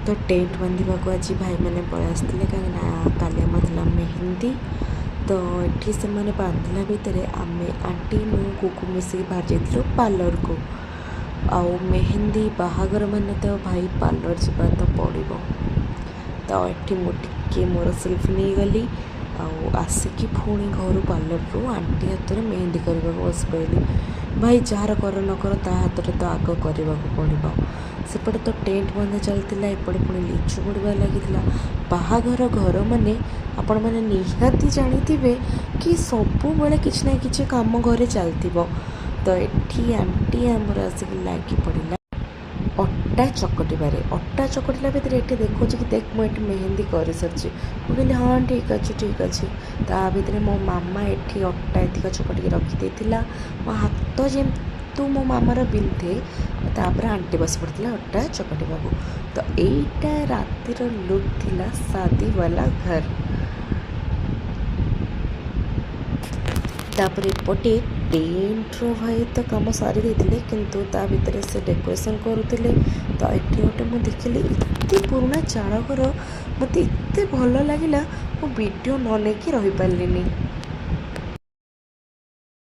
तो टेंट बांधा को आज भाई मैंने पलि आसते कहीं काली आम मेहंदी तो ये से मैंने बांधला भितर आम आंटी मु कुकु मिसिक बाहर जाइलु पार्लर को आउ मेहंदी बाहागर मान तो भाई पार्लर जावा तो पड़ो तो ये मुझे मोर सेल्फी नहीं गली आसिकी पुणी घर पार्लर रू आंटी हाथ में मेहंदी करने को बस पाइली भाई जार कर न कर ता हाथ में तो आग करने को पड़ो सेपटे तो टेंट बंधा चलता एपटे पुणी लिचु पड़ा लगी बाहाघर घर माने आपण मैंने निहाती जानी कि सबु बेले किसी ना कि कम घरे चलती तो ये आंटी आमर आसिक लगी पड़ा अटा चकटारे अटा चकटिला भितर ये देखो कि देख मुझे मेहंदी कर सारी मुझे हाँ ठीक अच्छे ता भितर मो मामा ये अटा एतिक चकटिक रखी मो हाथ जेतु मो मामार बिंधे तापर आंटी बस पड़ा अटा चकटा तो यहीटा रातिर लुक थिला शादी वाला घर तापर एपटे टेंट रो भाई तो कम सारी देते किंतु ता भितर से डेकोरेशन करुले तो ये गोटे मुझे देखिली इतनी पुराना चाल घर मत एत भल लगे मो वीडियो न नहीं रही पारे।